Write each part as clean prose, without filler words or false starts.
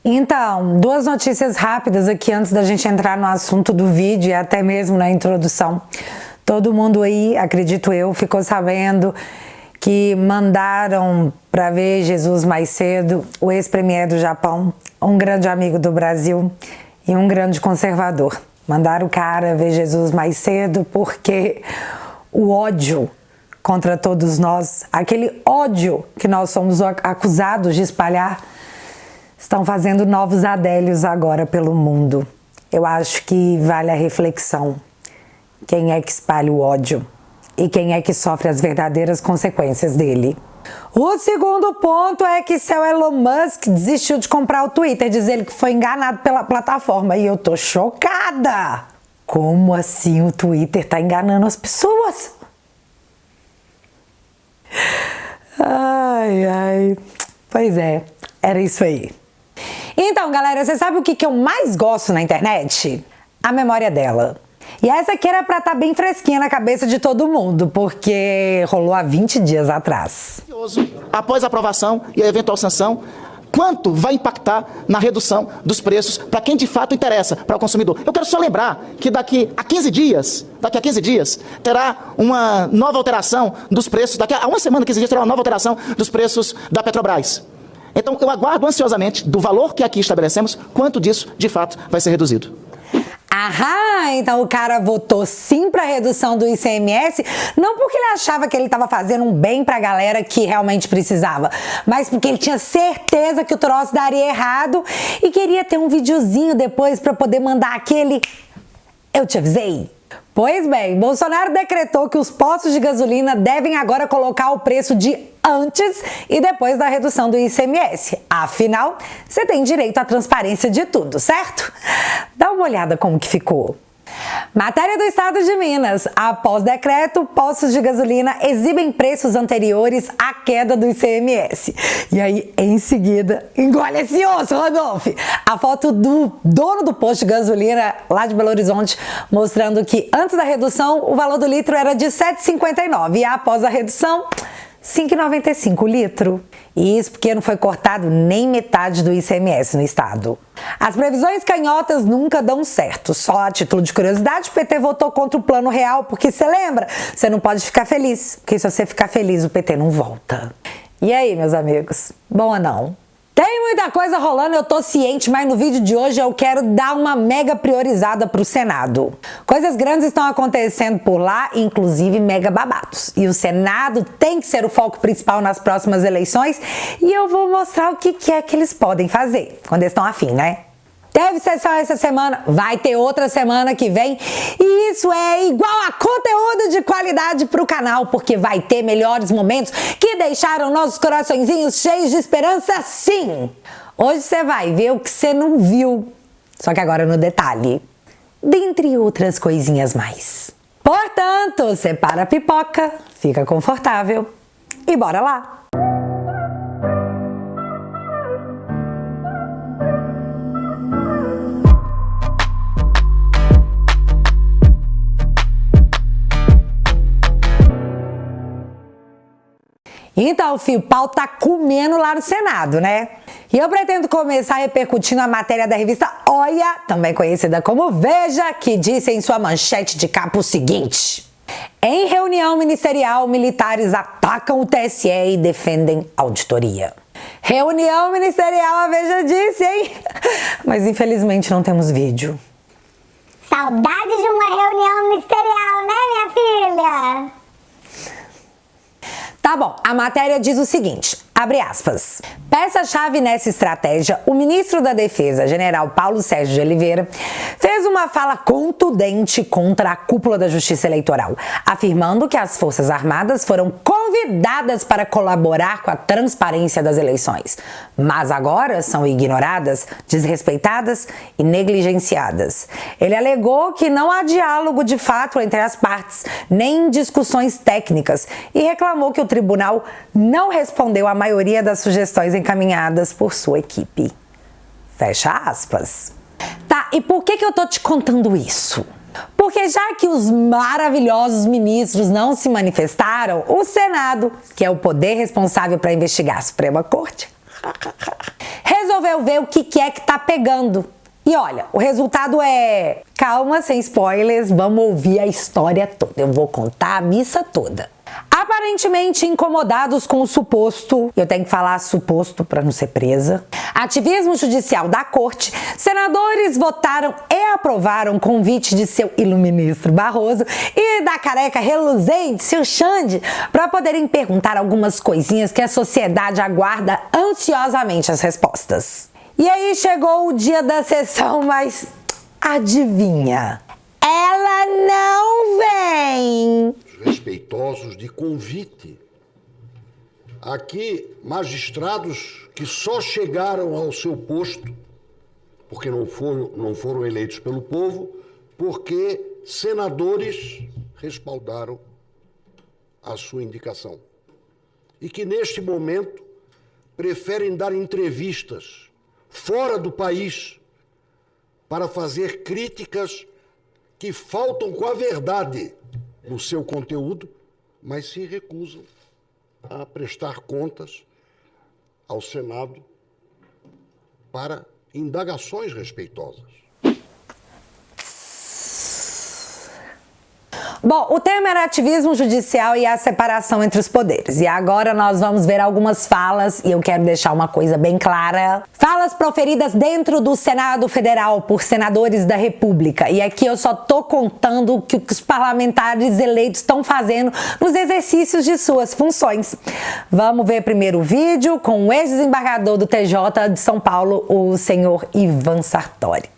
Então, duas notícias rápidas aqui antes da gente entrar no assunto do vídeo e até mesmo na introdução. Todo mundo aí, acredito eu, ficou sabendo que mandaram para ver Jesus mais cedo o ex-premier do Japão, um grande amigo do Brasil e um grande conservador. Mandaram o cara ver Jesus mais cedo porque o ódio contra todos nós, aquele ódio que nós somos acusados de espalhar, estão fazendo novos adélios agora pelo mundo. Eu acho que vale a reflexão. Quem é que espalha o ódio? E quem é que sofre as verdadeiras consequências dele? O segundo ponto é que seu Elon Musk desistiu de comprar o Twitter, diz ele que foi enganado pela plataforma. E eu tô chocada! Como assim o Twitter tá enganando as pessoas? Ai, ai. Pois é, era isso aí. Então, galera, você sabe o que eu mais gosto na internet? A memória dela. E essa aqui era pra estar bem fresquinha na cabeça de todo mundo, porque rolou há 20 dias atrás. Após a aprovação e a eventual sanção, quanto vai impactar na redução dos preços para quem de fato interessa, para o consumidor? Eu quero só lembrar que daqui a 15 dias, terá uma nova alteração dos preços, daqui a uma semana, 15 dias, terá uma nova alteração dos preços da Petrobras. Então, eu aguardo ansiosamente, do valor que aqui estabelecemos, quanto disso, de fato, vai ser reduzido. Aham, então o cara votou sim para a redução do ICMS, não porque ele achava que ele estava fazendo um bem para a galera que realmente precisava, mas porque ele tinha certeza que o troço daria errado e queria ter um videozinho depois para poder mandar aquele "eu te avisei". Pois bem, Bolsonaro decretou que os postos de gasolina devem agora colocar o preço de antes e depois da redução do ICMS. Afinal, você tem direito à transparência de tudo, certo? Dá uma olhada como que ficou. Matéria do Estado de Minas. Após decreto, postos de gasolina exibem preços anteriores à queda do ICMS. E aí, em seguida, engole esse osso, Rodolfo! A foto do dono do posto de gasolina lá de Belo Horizonte, mostrando que antes da redução, o valor do litro era de R$ 7,59 e após a redução, R$ 5,95 o litro. E isso porque não foi cortado nem metade do ICMS no estado. As previsões canhotas nunca dão certo. Só a título de curiosidade, o PT votou contra o Plano Real, porque você lembra? Você não pode ficar feliz, porque se você ficar feliz, o PT não volta. E aí, meus amigos? Bom ou não? Tem muita coisa rolando, eu tô ciente, mas no vídeo de hoje eu quero dar uma mega priorizada pro Senado. Coisas grandes estão acontecendo por lá, inclusive mega babados. E o Senado tem que ser o foco principal nas próximas eleições e eu vou mostrar o que é que eles podem fazer, quando eles estão afim, né? Teve sessão essa semana, vai ter outra semana que vem e isso é igual a conteúdo de qualidade para o canal, porque vai ter melhores momentos que deixaram nossos coraçõezinhos cheios de esperança, sim! Hoje você vai ver o que você não viu, só que agora no detalhe, dentre outras coisinhas mais. Portanto, separa a pipoca, fica confortável e bora lá! Então, filho, o pau tá comendo lá no Senado, né? E eu pretendo começar repercutindo a matéria da revista Olha, também conhecida como Veja, que disse em sua manchete de capa o seguinte: em reunião ministerial, militares atacam o TSE e defendem auditoria. Reunião ministerial, a Veja disse, hein? Mas infelizmente não temos vídeo. Saudade de uma reunião ministerial, né, minha filha? Tá bom, a matéria diz o seguinte, abre aspas. Peça-chave nessa estratégia, o ministro da Defesa, general Paulo Sérgio de Oliveira, fez uma fala contundente contra a cúpula da Justiça Eleitoral, afirmando que as Forças Armadas foram convidadas para colaborar com a transparência das eleições, mas agora são ignoradas, desrespeitadas e negligenciadas. Ele alegou que não há diálogo de fato entre as partes, nem discussões técnicas, e reclamou que o tribunal não respondeu à maioria das sugestões encaminhadas por sua equipe. Fecha aspas. Tá, e por que eu tô te contando isso? Porque já que os maravilhosos ministros não se manifestaram, o Senado, que é o poder responsável para investigar a Suprema Corte, resolveu ver o que é que tá pegando. E olha, o resultado é... Calma, sem spoilers, vamos ouvir a história toda. Eu vou contar a missa toda. Aparentemente incomodados com o suposto, eu tenho que falar suposto para não ser presa, ativismo judicial da corte, senadores votaram e aprovaram o convite de seu iluministro Barroso e da careca reluzente, seu Xande, para poderem perguntar algumas coisinhas que a sociedade aguarda ansiosamente as respostas. E aí chegou o dia da sessão, mas adivinha? Ela não vem! Respeitosos de convite. Aqui, magistrados que só chegaram ao seu posto, porque não foram eleitos pelo povo, porque senadores respaldaram a sua indicação. E que, neste momento, preferem dar entrevistas fora do país para fazer críticas que faltam com a verdade no seu conteúdo, mas se recusam a prestar contas ao Senado para indagações respeitosas. Bom, o tema era ativismo judicial e a separação entre os poderes. E agora nós vamos ver algumas falas, e eu quero deixar uma coisa bem clara. Falas proferidas dentro do Senado Federal por senadores da República. E aqui eu só tô contando o que os parlamentares eleitos estão fazendo nos exercícios de suas funções. Vamos ver primeiro o vídeo com o ex-desembargador do TJ de São Paulo, o senhor Ivan Sartori,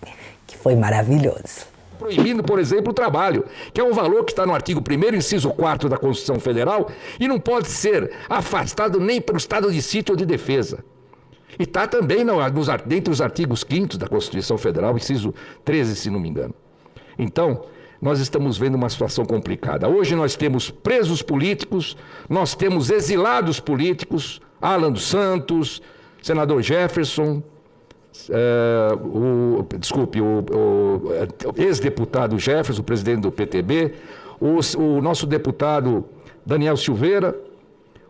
que foi maravilhoso. Proibindo, por exemplo, o trabalho, que é um valor que está no artigo 1º, inciso 4 da Constituição Federal e não pode ser afastado nem pelo estado de sítio ou de defesa. E está também dentre os artigos 5º da Constituição Federal, inciso 13, se não me engano. Então, nós estamos vendo uma situação complicada. Hoje nós temos presos políticos, nós temos exilados políticos, Alan dos Santos, senador Jefferson, o ex-deputado Jefferson, o presidente do PTB, o nosso deputado Daniel Silveira,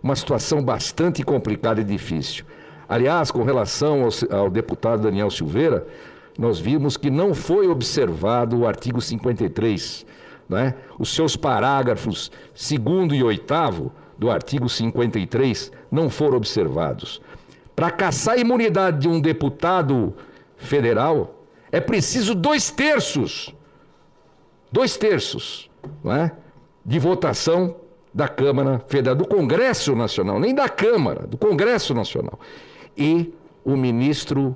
uma situação bastante complicada e difícil. Aliás, com relação ao deputado Daniel Silveira, nós vimos que não foi observado o artigo 53, né? Os seus parágrafos 2º e 8º do artigo 53 não foram observados. Para cassar a imunidade de um deputado federal, é preciso 2/3, não é? De votação da Câmara Federal, do Congresso Nacional, nem da Câmara, do Congresso Nacional. E o ministro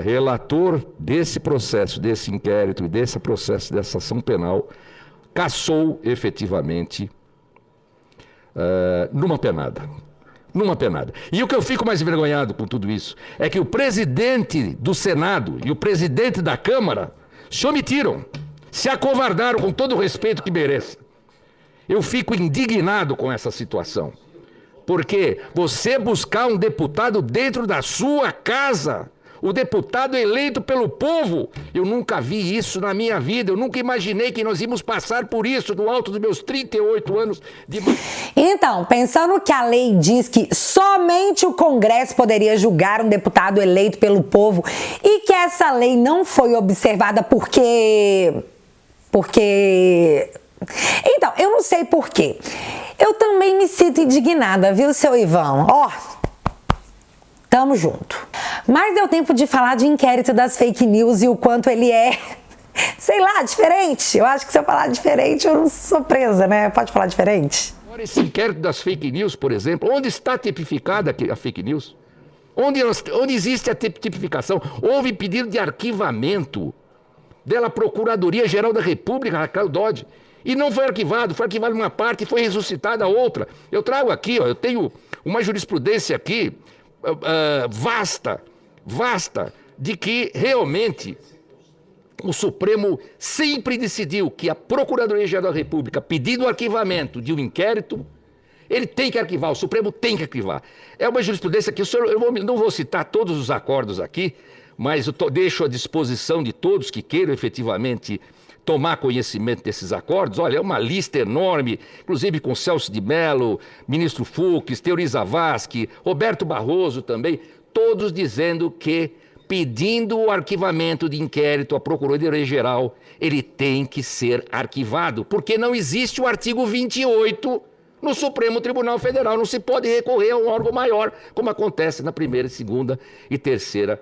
relator desse processo, desse inquérito e desse processo, dessa ação penal, cassou efetivamente numa penada. E o que eu fico mais envergonhado com tudo isso é que o presidente do Senado e o presidente da Câmara se omitiram, se acovardaram com todo o respeito que mereça. Eu fico indignado com essa situação, porque você buscar um deputado dentro da sua casa, o deputado eleito pelo povo, eu nunca vi isso na minha vida, eu nunca imaginei que nós íamos passar por isso no alto dos meus 38 anos de... Então, pensando que a lei diz que somente o Congresso poderia julgar um deputado eleito pelo povo e que essa lei não foi observada porque... Então, eu não sei por quê. Eu também me sinto indignada, viu, seu Ivan? Tamo junto. Mas deu tempo de falar de inquérito das fake news e o quanto ele é, sei lá, diferente. Eu acho que se eu falar diferente, eu não sou presa, né? Pode falar diferente? Agora, esse inquérito das fake news, por exemplo, onde está tipificada a fake news? Onde existe a tipificação? Houve pedido de arquivamento dela Procuradoria-Geral da República, Raquel Dodge, e não foi arquivado uma parte e foi ressuscitada a outra. Eu trago aqui, eu tenho uma jurisprudência aqui, vasta, de que realmente o Supremo sempre decidiu que a Procuradoria-Geral da República, pedindo o arquivamento de um inquérito, ele tem que arquivar, o Supremo tem que arquivar. É uma jurisprudência que eu não vou citar todos os acordos aqui, mas eu deixo à disposição de todos que queiram efetivamente tomar conhecimento desses acordos. Olha, é uma lista enorme, inclusive com Celso de Mello, ministro Fux, Teori Zavascki, Roberto Barroso também. todos dizendo que, pedindo o arquivamento de inquérito à Procuradoria-Geral, ele tem que ser arquivado, porque não existe o artigo 28 no Supremo Tribunal Federal. Não se pode recorrer a um órgão maior, como acontece na primeira, segunda e terceira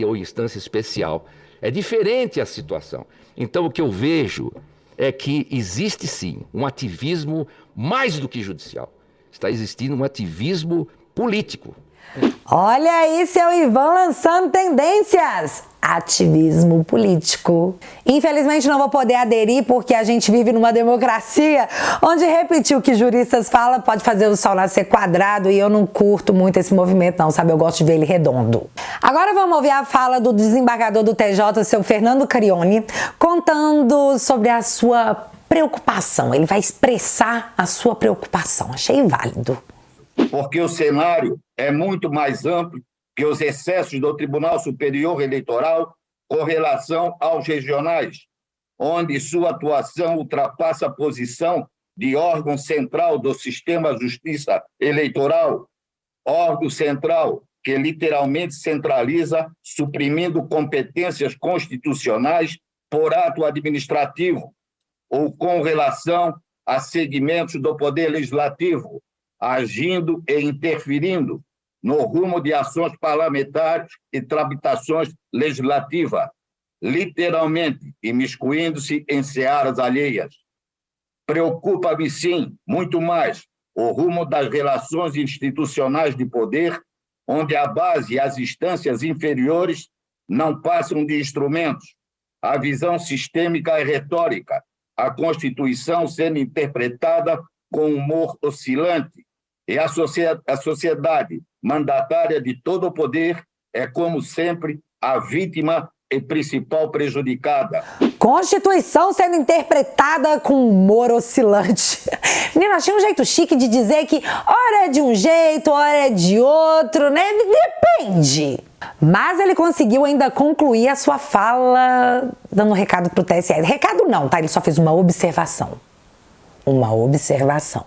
ou instância especial. É diferente a situação. Então, o que eu vejo é que existe, sim, um ativismo mais do que judicial. Está existindo um ativismo político. Olha aí, seu Ivan lançando tendências. Ativismo político. Infelizmente não vou poder aderir porque a gente vive numa democracia onde repetir o que juristas falam pode fazer o sol nascer quadrado e eu não curto muito esse movimento não, sabe? Eu gosto de ver ele redondo. Agora vamos ouvir a fala do desembargador do TJ, seu Fernando Carione, contando sobre a sua preocupação. Ele vai expressar a sua preocupação. Achei válido. Porque o cenário é muito mais amplo que os excessos do Tribunal Superior Eleitoral com relação aos regionais, onde sua atuação ultrapassa a posição de órgão central do sistema de justiça eleitoral, órgão central que literalmente centraliza, suprimindo competências constitucionais por ato administrativo, ou com relação a segmentos do Poder Legislativo, agindo e interferindo no rumo de ações parlamentares e tramitações legislativas, literalmente imiscuindo-se em searas alheias. Preocupa-me, sim, muito mais o rumo das relações institucionais de poder, onde a base e as instâncias inferiores não passam de instrumentos, a visão sistêmica e retórica, a Constituição sendo interpretada com humor oscilante, e a sociedade mandatária de todo o poder é, como sempre, a vítima e principal prejudicada. Constituição sendo interpretada com humor oscilante. Menina, achei um jeito chique de dizer que ora é de um jeito, ora é de outro, né? Depende. Mas ele conseguiu ainda concluir a sua fala dando um recado pro TSE. Recado não, tá? Ele só fez uma observação. Uma observação.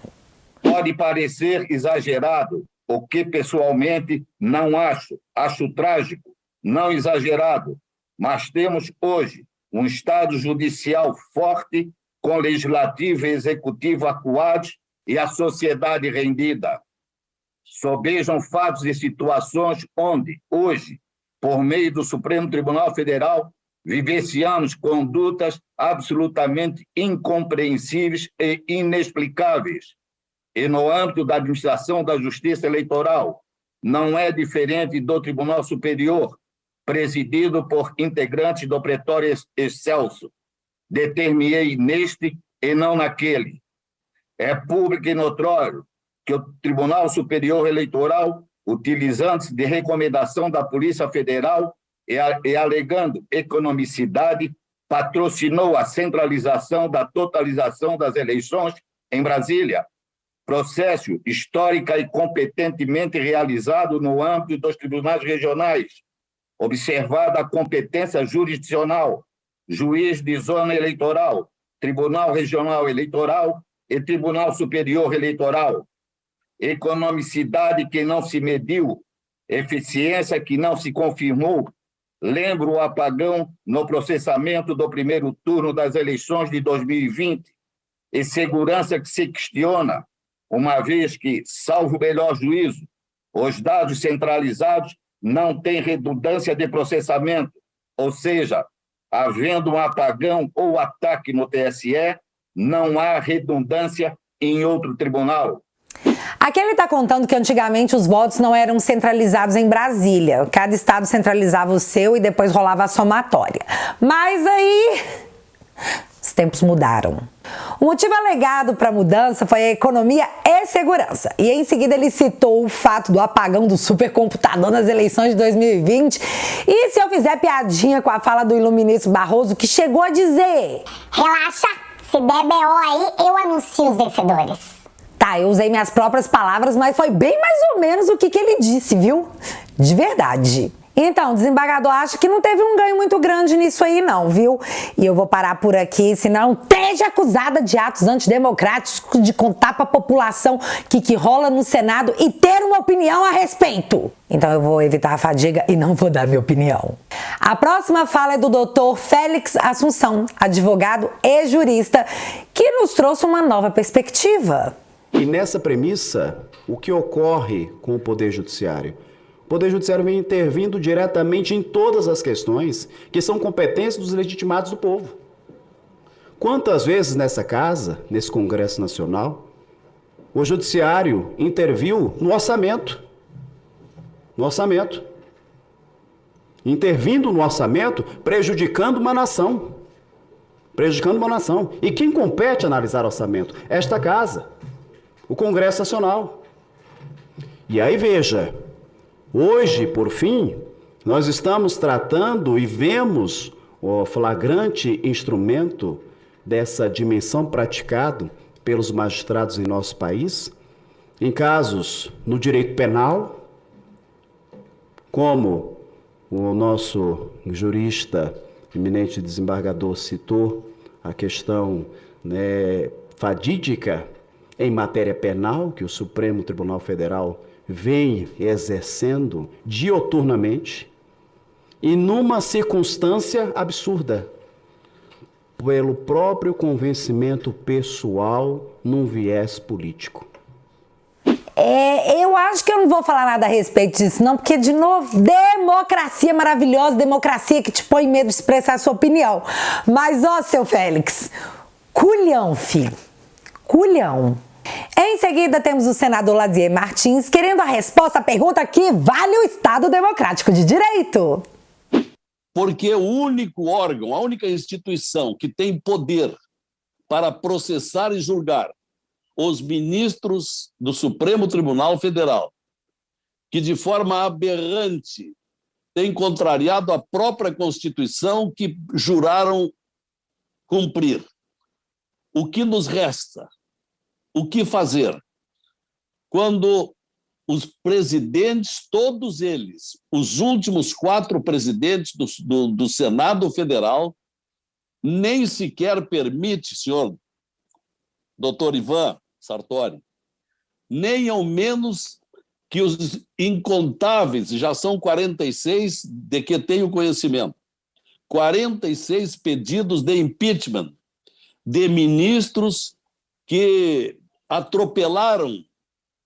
Pode parecer exagerado, o que pessoalmente não acho. Acho trágico, não exagerado. Mas temos hoje um Estado judicial forte, com legislativo e executivo acuados e a sociedade rendida. Sobejam fatos e situações onde, hoje, por meio do Supremo Tribunal Federal, vivenciamos condutas absolutamente incompreensíveis e inexplicáveis. E no âmbito da administração da Justiça Eleitoral, não é diferente do Tribunal Superior, presidido por integrantes do Pretório Excelso. Determinei neste e não naquele. É público e notório que o Tribunal Superior Eleitoral, utilizando-se de recomendação da Polícia Federal e alegando economicidade, patrocinou a centralização da totalização das eleições em Brasília, processo histórico e competentemente realizado no âmbito dos tribunais regionais, observada a competência jurisdicional, juiz de zona eleitoral, Tribunal Regional Eleitoral e Tribunal Superior Eleitoral, economicidade que não se mediu, eficiência que não se confirmou. Lembro o apagão no processamento do primeiro turno das eleições de 2020 e segurança que se questiona, uma vez que, salvo o melhor juízo, os dados centralizados não têm redundância de processamento, ou seja, havendo um apagão ou ataque no TSE, não há redundância em outro tribunal. Aqui ele está contando que antigamente os votos não eram centralizados em Brasília. Cada estado centralizava o seu e depois rolava a somatória. Mas aí os tempos mudaram. O motivo alegado para a mudança foi a economia e segurança. E em seguida ele citou o fato do apagão do supercomputador nas eleições de 2020. E se eu fizer piadinha com a fala do iluministro Barroso, que chegou a dizer: Relaxa, se der BO aí, eu anuncio os vencedores. Tá, eu usei minhas próprias palavras, mas foi bem mais ou menos o que ele disse, viu? De verdade. Então, o desembargador acha que não teve um ganho muito grande nisso aí não, viu? E eu vou parar por aqui, senão esteja acusada de atos antidemocráticos, de contar pra população que rola no Senado e ter uma opinião a respeito. Então eu vou evitar a fadiga e não vou dar minha opinião. A próxima fala é do Dr. Félix Assunção, advogado e jurista, que nos trouxe uma nova perspectiva. E nessa premissa, o que ocorre com o Poder Judiciário? O Poder Judiciário vem intervindo diretamente em todas as questões que são competências dos legitimados do povo. Quantas vezes nessa casa, nesse Congresso Nacional, o Judiciário interviu no orçamento? No orçamento. Intervindo no orçamento, prejudicando uma nação. Prejudicando uma nação. E quem compete analisar orçamento? Esta casa, o Congresso Nacional. E aí veja, hoje, por fim, nós estamos tratando e vemos o flagrante instrumento dessa dimensão praticado pelos magistrados em nosso país, em casos no direito penal, como o nosso jurista, eminente desembargador, citou a questão fadídica em matéria penal, que o Supremo Tribunal Federal vem exercendo dioturnamente, e numa circunstância absurda, pelo próprio convencimento pessoal num viés político. Eu acho que eu não vou falar nada a respeito disso não, porque, de novo, democracia maravilhosa, democracia que te põe medo de expressar a sua opinião. Mas, ó, seu Félix, culhão, filho, culhão. Em seguida, temos o senador Lazier Martins querendo a resposta à pergunta que vale o Estado Democrático de Direito. Porque o único órgão, a única instituição que tem poder para processar e julgar os ministros do Supremo Tribunal Federal, que de forma aberrante têm contrariado a própria Constituição que juraram cumprir. O que nos resta? O que fazer? Quando os presidentes, todos eles, os últimos 4 presidentes do Senado Federal, nem sequer permite, senhor doutor Ivan Sartori, nem ao menos que os incontáveis, já são 46 de que tenho conhecimento, 46 pedidos de impeachment de ministros que atropelaram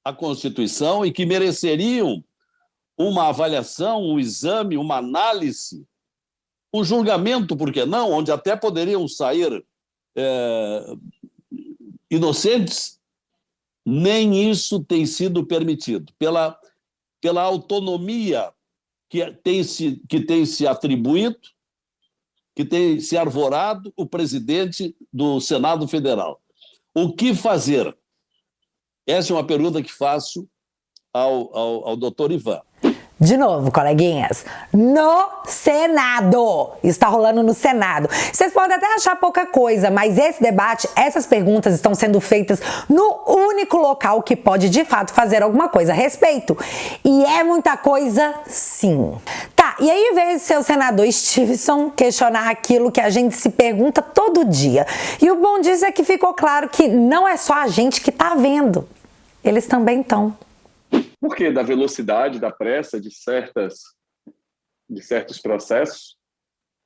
a Constituição e que mereceriam uma avaliação, um exame, uma análise, um julgamento, por que não, onde até poderiam sair inocentes. Nem isso tem sido permitido, pela autonomia que tem se atribuído, que tem se arvorado o presidente do Senado Federal. O que fazer? Essa é uma pergunta que faço ao doutor Ivan. De novo, coleguinhas, no Senado. Está rolando no Senado. Vocês podem até achar pouca coisa, mas esse debate, essas perguntas estão sendo feitas no único local que pode, de fato, fazer alguma coisa a respeito. E é muita coisa, sim. Tá, e aí veio seu senador Stevenson questionar aquilo que a gente se pergunta todo dia. E o bom disso é que ficou claro que não é só a gente que tá vendo. Eles também estão. Por que da velocidade, da pressa de certos processos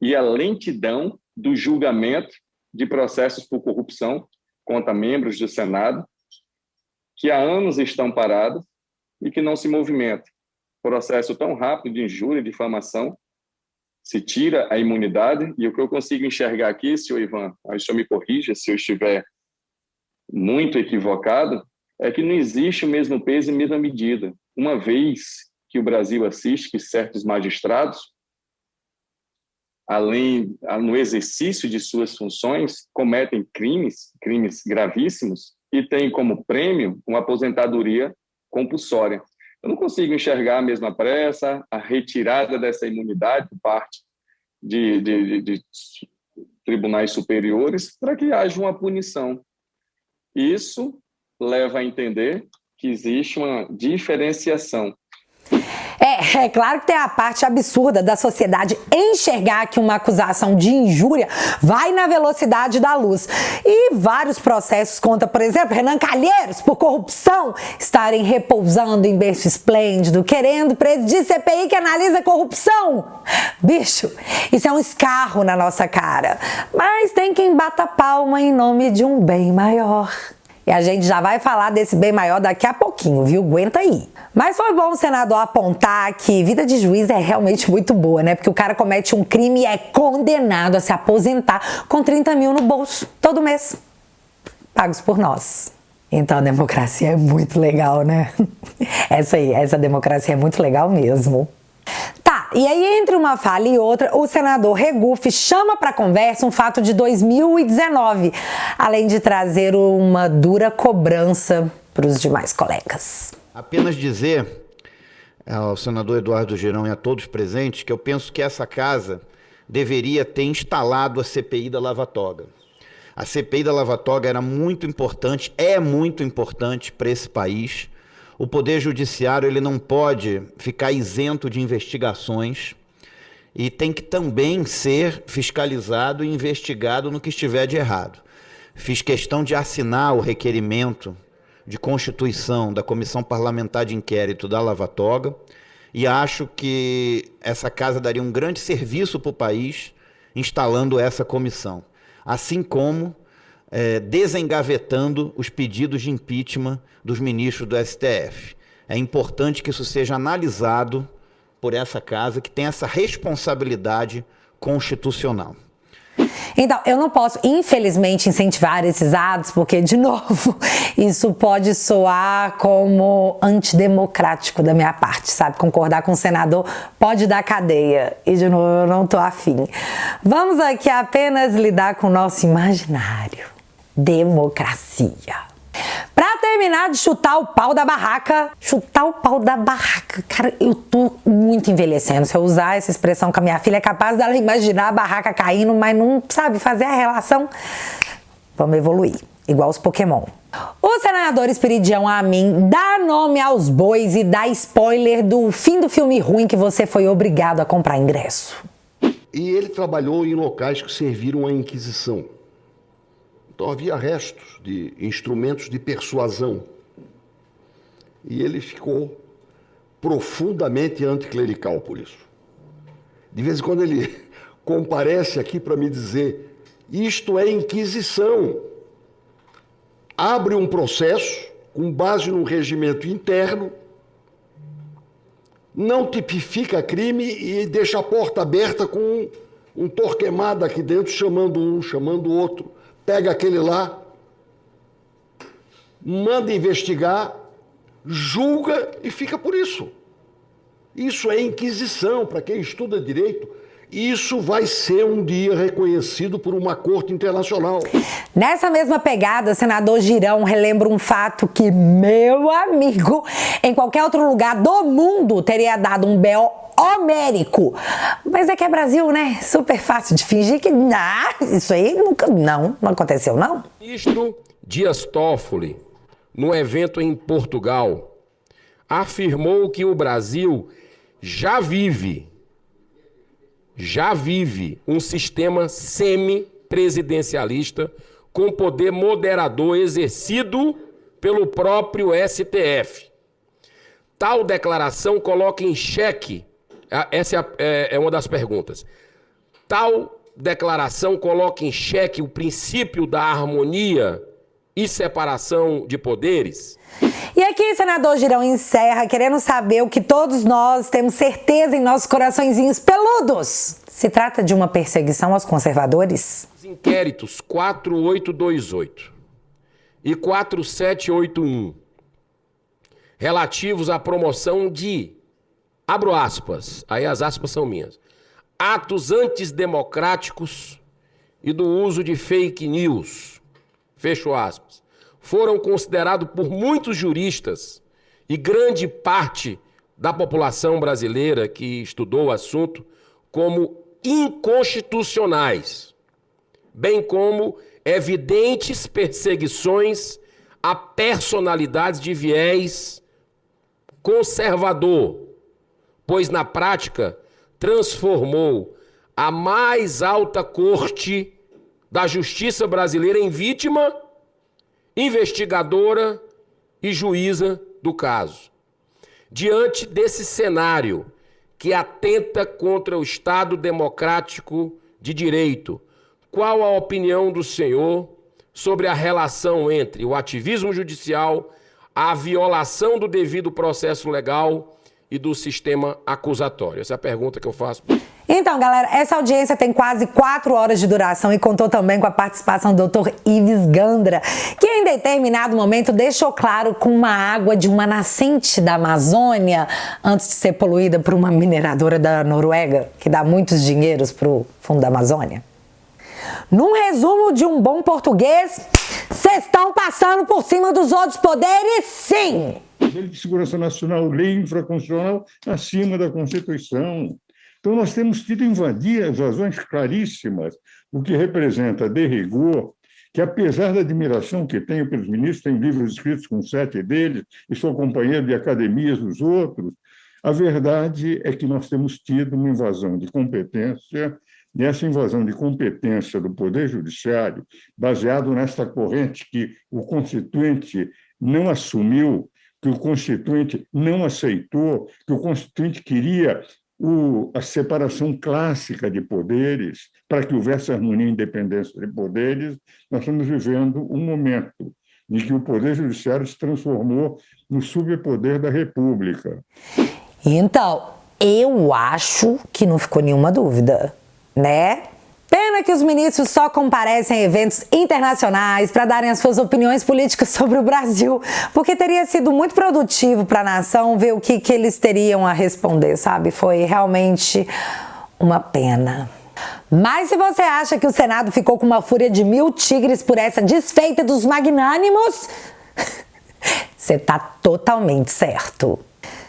e a lentidão do julgamento de processos por corrupção contra membros do Senado que há anos estão parados e que não se movimentam. Processo tão rápido de injúria e difamação, se tira a imunidade, e o que eu consigo enxergar aqui, senhor Ivan, aí o senhor me corrija se eu estiver muito equivocado, é que não existe o mesmo peso e a mesma medida. Uma vez que o Brasil assiste que certos magistrados, além no exercício de suas funções, cometem crimes gravíssimos e têm como prêmio uma aposentadoria compulsória. Eu não consigo enxergar a mesma pressa, a retirada dessa imunidade por parte de tribunais superiores para que haja uma punição. Isso leva a entender que existe uma diferenciação. É claro que tem a parte absurda da sociedade enxergar que uma acusação de injúria vai na velocidade da luz. E vários processos contra, por exemplo, Renan Calheiros, por corrupção, estarem repousando em berço esplêndido, querendo presidir CPI que analisa corrupção. Bicho, isso é um escarro na nossa cara. Mas tem quem bata palma em nome de um bem maior. E a gente já vai falar desse bem maior daqui a pouquinho, viu? Aguenta aí. Mas foi bom o senador apontar que vida de juiz é realmente muito boa, né? Porque o cara comete um crime e é condenado a se aposentar com 30 mil no bolso todo mês, pagos por nós. Então a democracia é muito legal, né? Essa democracia é muito legal mesmo. Tá, e aí entre uma fala e outra, o senador Regufe chama para conversa um fato de 2019, além de trazer uma dura cobrança para os demais colegas. Apenas dizer ao senador Eduardo Girão e a todos presentes que eu penso que essa casa deveria ter instalado a CPI da Lava Toga. A CPI da Lava Toga era muito importante, é muito importante para esse país. O Poder Judiciário ele não pode ficar isento de investigações e tem que também ser fiscalizado e investigado no que estiver de errado. Fiz questão de assinar o requerimento de constituição da Comissão Parlamentar de Inquérito da Lava Toga e acho que essa casa daria um grande serviço para o país instalando essa comissão, assim como desengavetando os pedidos de impeachment dos ministros do STF. É importante que isso seja analisado por essa casa, que tem essa responsabilidade constitucional. Então, eu não posso, infelizmente, incentivar esses atos, porque, de novo, isso pode soar como antidemocrático da minha parte, sabe? Concordar com o senador pode dar cadeia. E, de novo, eu não tô afim. Vamos aqui apenas lidar com o nosso imaginário. Democracia. Pra terminar de chutar o pau da barraca, cara, eu tô muito envelhecendo. Se eu usar essa expressão com a minha filha, é capaz dela imaginar a barraca caindo, mas não sabe fazer a relação. Vamos evoluir, igual os Pokémon. O senador Esperidião Amin dá nome aos bois e dá spoiler do fim do filme ruim que você foi obrigado a comprar ingresso. E ele trabalhou em locais que serviram à Inquisição. Então havia restos de instrumentos de persuasão. E ele ficou profundamente anticlerical por isso. De vez em quando ele comparece aqui para me dizer: isto é Inquisição. Abre um processo com base num regimento interno, não tipifica crime e deixa a porta aberta com um torquemada aqui dentro, chamando um, chamando o outro. Pega aquele lá, manda investigar, julga e fica por isso. Isso é Inquisição, para quem estuda direito. Isso vai ser um dia reconhecido por uma corte internacional. Nessa mesma pegada, o senador Girão relembra um fato que, meu amigo, em qualquer outro lugar do mundo teria dado um B.O. homérico. Mas é que é Brasil, né? Super fácil de fingir que isso aí nunca, não aconteceu, não. O ministro Dias Toffoli, num evento em Portugal, afirmou que o Brasil já vive um sistema semi-presidencialista com poder moderador exercido pelo próprio STF. Tal declaração coloca em xeque, essa é uma das perguntas, tal declaração coloca em xeque o princípio da harmonia e separação de poderes? E aqui, senador Girão encerra querendo saber o que todos nós temos certeza em nossos coraçõezinhos peludos. Se trata de uma perseguição aos conservadores? Os inquéritos 4828 e 4781, relativos à promoção de, abro aspas, aí as aspas são minhas, atos antidemocráticos e do uso de fake news, fecho aspas, foram considerados por muitos juristas e grande parte da população brasileira que estudou o assunto como inconstitucionais, bem como evidentes perseguições a personalidades de viés conservador, pois na prática transformou a mais alta corte da justiça brasileira em vítima, investigadora e juíza do caso. Diante desse cenário que atenta contra o Estado democrático de direito, qual a opinião do senhor sobre a relação entre o ativismo judicial, a violação do devido processo legal e do sistema acusatório? Essa é a pergunta que eu faço. Então, galera, essa audiência tem quase 4 horas de duração e contou também com a participação do Dr. Ives Gandra, que em determinado momento deixou claro com uma água de uma nascente da Amazônia, antes de ser poluída por uma mineradora da Noruega, que dá muitos dinheiros para o fundo da Amazônia. Num resumo de um bom português, vocês estão passando por cima dos outros poderes, sim! Lei de Segurança Nacional, lei infraconstitucional acima da Constituição. Então, nós temos tido invasões claríssimas, o que representa, de rigor, que apesar da admiração que tenho pelos ministros, tenho livros escritos com 7 deles, e sou companheiro de academias dos outros, a verdade é que nós temos tido uma invasão de competência, e essa invasão de competência do Poder Judiciário, baseado nesta corrente que o Constituinte não assumiu, que o Constituinte não aceitou, que o Constituinte queria a separação clássica de poderes, para que houvesse harmonia e independência de poderes, nós estamos vivendo um momento em que o Poder Judiciário se transformou no subpoder da República. Então, eu acho que não ficou nenhuma dúvida, né? Pena que os ministros só comparecem a eventos internacionais para darem as suas opiniões políticas sobre o Brasil, porque teria sido muito produtivo para a nação ver o que eles teriam a responder, sabe? Foi realmente uma pena. Mas se você acha que o Senado ficou com uma fúria de 1000 tigres por essa desfeita dos magnânimos, você tá totalmente certo.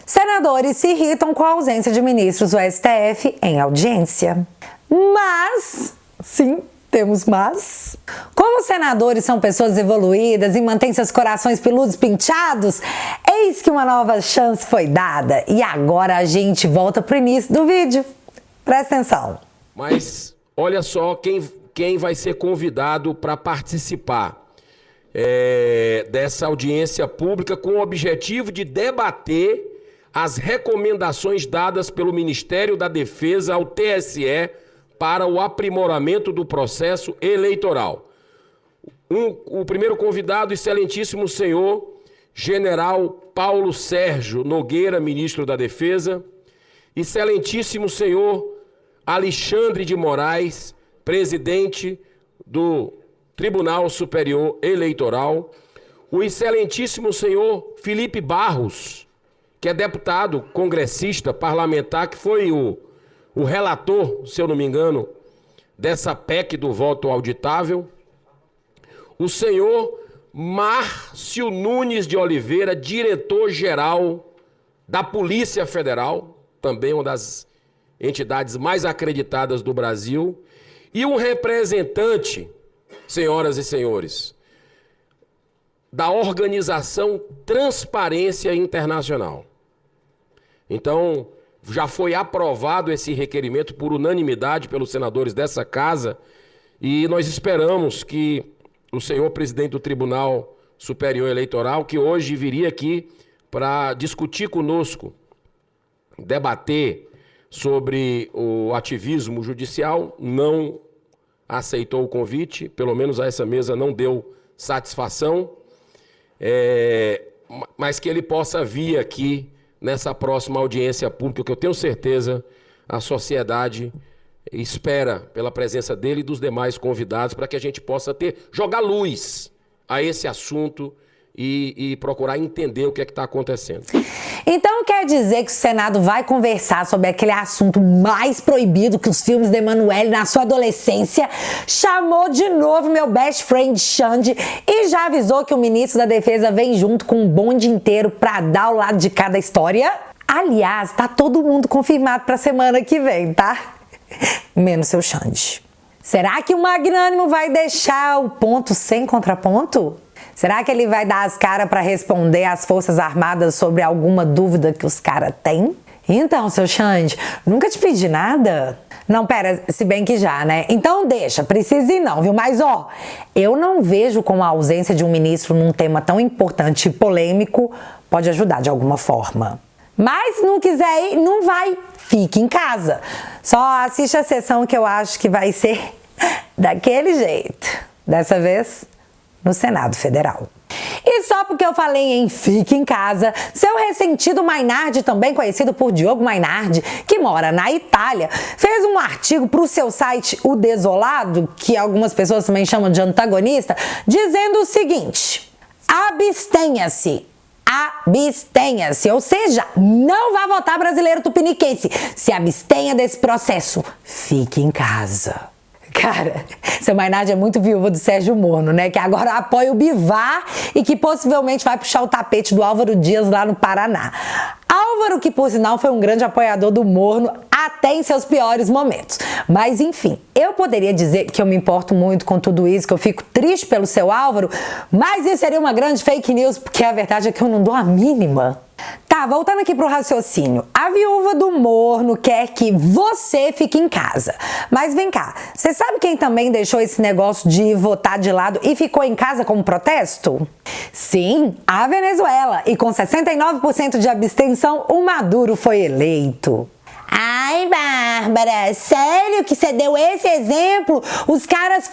Senadores se irritam com a ausência de ministros do STF em audiência. Mas, sim, temos mas. Como os senadores são pessoas evoluídas e mantêm seus corações peludos pinchados, eis que uma nova chance foi dada. E agora a gente volta pro início do vídeo. Presta atenção. Mas olha só quem vai ser convidado para participar dessa audiência pública com o objetivo de debater as recomendações dadas pelo Ministério da Defesa ao TSE para o aprimoramento do processo eleitoral. O primeiro convidado, excelentíssimo senhor General Paulo Sérgio Nogueira, ministro da Defesa, excelentíssimo senhor Alexandre de Moraes, presidente do Tribunal Superior Eleitoral, o excelentíssimo senhor Felipe Barros, que é deputado, congressista, parlamentar, que foi o relator, se eu não me engano, dessa PEC do voto auditável, o senhor Márcio Nunes de Oliveira, diretor-geral da Polícia Federal, também uma das entidades mais acreditadas do Brasil, e um representante, senhoras e senhores, da organização Transparência Internacional. Então, já foi aprovado esse requerimento por unanimidade pelos senadores dessa casa e nós esperamos que o senhor presidente do Tribunal Superior Eleitoral, que hoje viria aqui para discutir conosco, debater sobre o ativismo judicial, não aceitou o convite, pelo menos a essa mesa não deu satisfação, mas que ele possa vir aqui nessa próxima audiência pública, que eu tenho certeza a sociedade espera pela presença dele e dos demais convidados para que a gente possa jogar luz a esse assunto e procurar entender o que é que está acontecendo. Então quer dizer que o Senado vai conversar sobre aquele assunto mais proibido que os filmes de Emanuele na sua adolescência, chamou de novo meu best friend Xande e já avisou que o ministro da Defesa vem junto com um bonde inteiro para dar o lado de cada história? Aliás, tá todo mundo confirmado para semana que vem, tá? Menos seu Xande. Será que o magnânimo vai deixar o ponto sem contraponto? Será que ele vai dar as caras para responder às Forças Armadas sobre alguma dúvida que os caras têm? Então, seu Xande, nunca te pedi nada? Não, pera, se bem que já, né? Então deixa, precisa ir não, viu? Mas ó, eu não vejo como a ausência de um ministro num tema tão importante e polêmico pode ajudar de alguma forma. Mas se não quiser ir, não vai. Fique em casa. Só assiste a sessão que eu acho que vai ser daquele jeito. Dessa vez, no Senado Federal. E só porque eu falei em fique em casa, seu ressentido Mainardi, também conhecido por Diogo Mainardi, que mora na Itália, fez um artigo para o seu site O Desolado, que algumas pessoas também chamam de antagonista, dizendo o seguinte: abstenha-se. Abstenha-se, ou seja, não vá votar brasileiro tupiniquense. Se abstenha desse processo. Fique em casa. Cara, seu Mainardi é muito viúva do Sérgio Moro, né? Que agora apoia o Bivar e que possivelmente vai puxar o tapete do Álvaro Dias lá no Paraná. Álvaro, que por sinal foi um grande apoiador do Morno até em seus piores momentos. Mas enfim, eu poderia dizer que eu me importo muito com tudo isso, que eu fico triste pelo seu Álvaro, mas isso seria uma grande fake news, porque a verdade é que eu não dou a mínima. Tá, voltando aqui pro raciocínio. A viúva do Morno quer que você fique em casa. Mas vem cá, você sabe quem também deixou esse negócio de votar de lado e ficou em casa como protesto? Sim, a Venezuela. E com 69% de abstenção, o Maduro foi eleito. Ai, Bárbara, sério que você deu esse exemplo? Os caras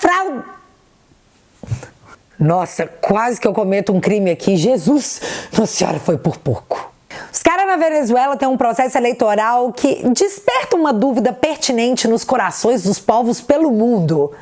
Nossa, quase que eu cometo um crime aqui. Jesus, Nossa Senhora, foi por pouco. Os caras na Venezuela têm um processo eleitoral que desperta uma dúvida pertinente nos corações dos povos pelo mundo.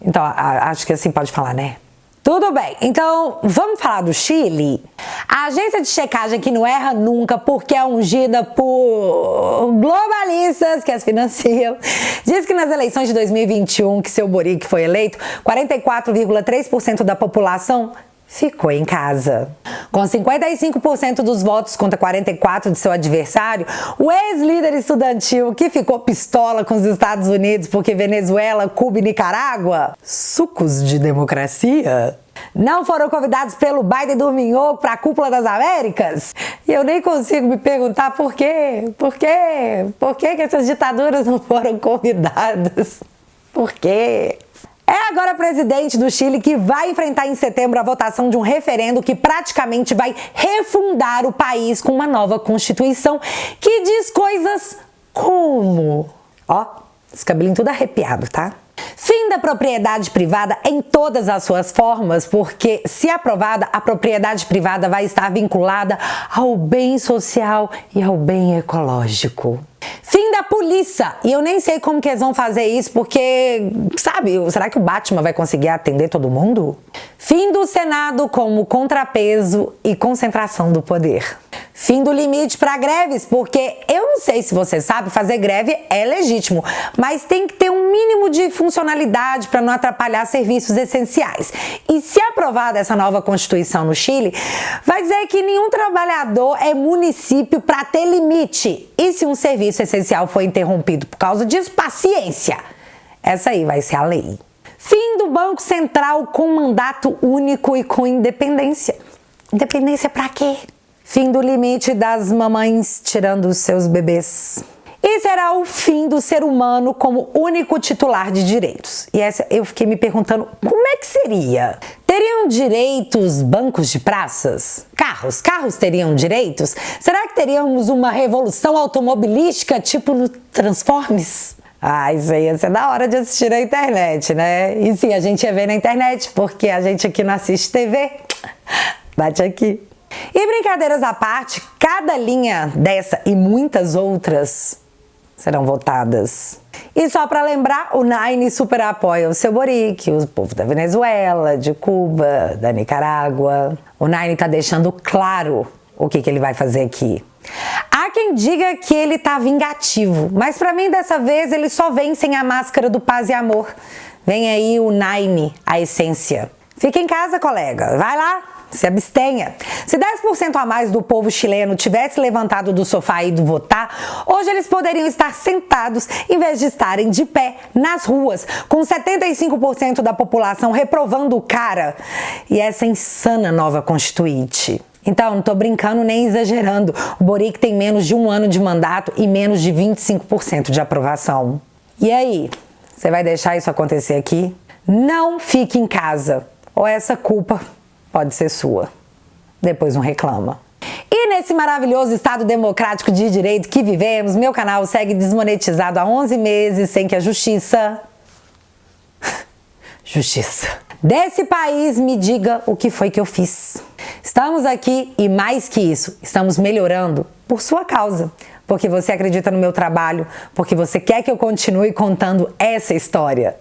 Então, acho que assim pode falar, né? Tudo bem, então vamos falar do Chile? A agência de checagem que não erra nunca porque é ungida por globalistas que as financiam, diz que nas eleições de 2021, que seu Boric foi eleito, 44,3% da população ficou em casa. Com 55% dos votos contra 44% de seu adversário, o ex-líder estudantil que ficou pistola com os Estados Unidos porque Venezuela, Cuba e Nicarágua, sucos de democracia, não foram convidados pelo Biden do Minhoco para a Cúpula das Américas? E eu nem consigo me perguntar por quê? Por quê? Por que essas ditaduras não foram convidadas? Por quê? É agora presidente do Chile que vai enfrentar em setembro a votação de um referendo que praticamente vai refundar o país com uma nova constituição que diz coisas como... Ó, esse cabelinho tudo arrepiado, tá? Fim da propriedade privada em todas as suas formas, porque, se aprovada, a propriedade privada vai estar vinculada ao bem social e ao bem ecológico. Fim da polícia. E eu nem sei como que eles vão fazer isso, porque, sabe, será que o Batman vai conseguir atender todo mundo? Fim do Senado como contrapeso e concentração do poder. Fim do limite para greves, porque eu não sei se você sabe, fazer greve é legítimo, mas tem que ter um mínimo de funcionalidade para não atrapalhar serviços essenciais. E se aprovada essa nova Constituição no Chile, vai dizer que nenhum trabalhador é município para ter limite. E se um serviço essencial for interrompido por causa disso, paciência. Essa aí vai ser a lei. Fim do Banco Central com mandato único e com independência. Independência para quê? Fim do limite das mamães tirando os seus bebês. E será o fim do ser humano como único titular de direitos. E essa eu fiquei me perguntando, como é que seria? Teriam direitos bancos de praças? Carros teriam direitos? Será que teríamos uma revolução automobilística tipo no Transformers? Ah, isso aí ia ser da hora de assistir na internet, né? E sim, a gente ia ver na internet, porque a gente aqui não assiste TV. Bate aqui. E brincadeiras à parte, cada linha dessa e muitas outras serão votadas. E só para lembrar, o Nine super apoia o seu Boric, o povo da Venezuela, de Cuba, da Nicarágua. O Nine tá deixando claro o que ele vai fazer aqui. Há quem diga que ele tá vingativo, mas para mim dessa vez ele só vem sem a máscara do paz e amor. Vem aí o Nine, a essência. Fica em casa, colega. Vai lá. Se abstenha. Se 10% a mais do povo chileno tivesse levantado do sofá e ido votar, hoje eles poderiam estar sentados em vez de estarem de pé nas ruas, com 75% da população reprovando o cara e essa insana nova constituinte. Então, não tô brincando nem exagerando. O Boric tem menos de 1 ano de mandato e menos de 25% de aprovação. E aí, você vai deixar isso acontecer aqui? Não fique em casa, ou essa culpa pode ser sua. Depois não reclama. E nesse maravilhoso Estado democrático de direito que vivemos, meu canal segue desmonetizado há 11 meses sem que a justiça desse país me diga o que foi que eu fiz. Estamos aqui e mais que isso, estamos melhorando por sua causa. Porque você acredita no meu trabalho, porque você quer que eu continue contando essa história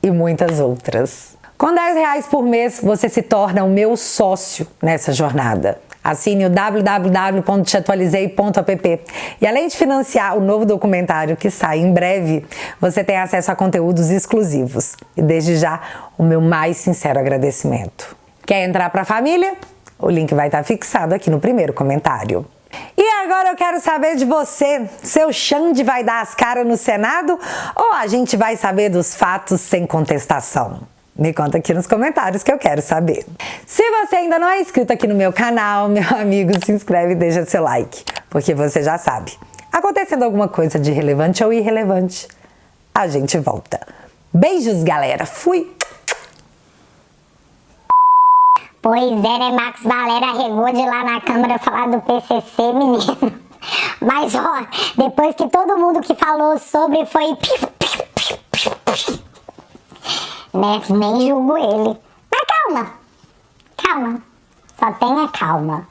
e muitas outras. Com R$10 por mês, você se torna o meu sócio nessa jornada. Assine o www.teatualizei.app. E além de financiar o novo documentário que sai em breve, você tem acesso a conteúdos exclusivos. E desde já, o meu mais sincero agradecimento. Quer entrar para a família? O link vai estar fixado aqui no primeiro comentário. E agora eu quero saber de você. Seu Xande vai dar as caras no Senado ou a gente vai saber dos fatos sem contestação? Me conta aqui nos comentários que eu quero saber. Se você ainda não é inscrito aqui no meu canal, meu amigo, se inscreve e deixa seu like. Porque você já sabe, acontecendo alguma coisa de relevante ou irrelevante, a gente volta. Beijos, galera. Fui! Pois é, né, Max Valéria arregou de lá na Câmara falar do PCC, menino. Mas, ó, depois que todo mundo que falou sobre foi... né, nem julgo ele. Mas calma, calma, só tenha calma.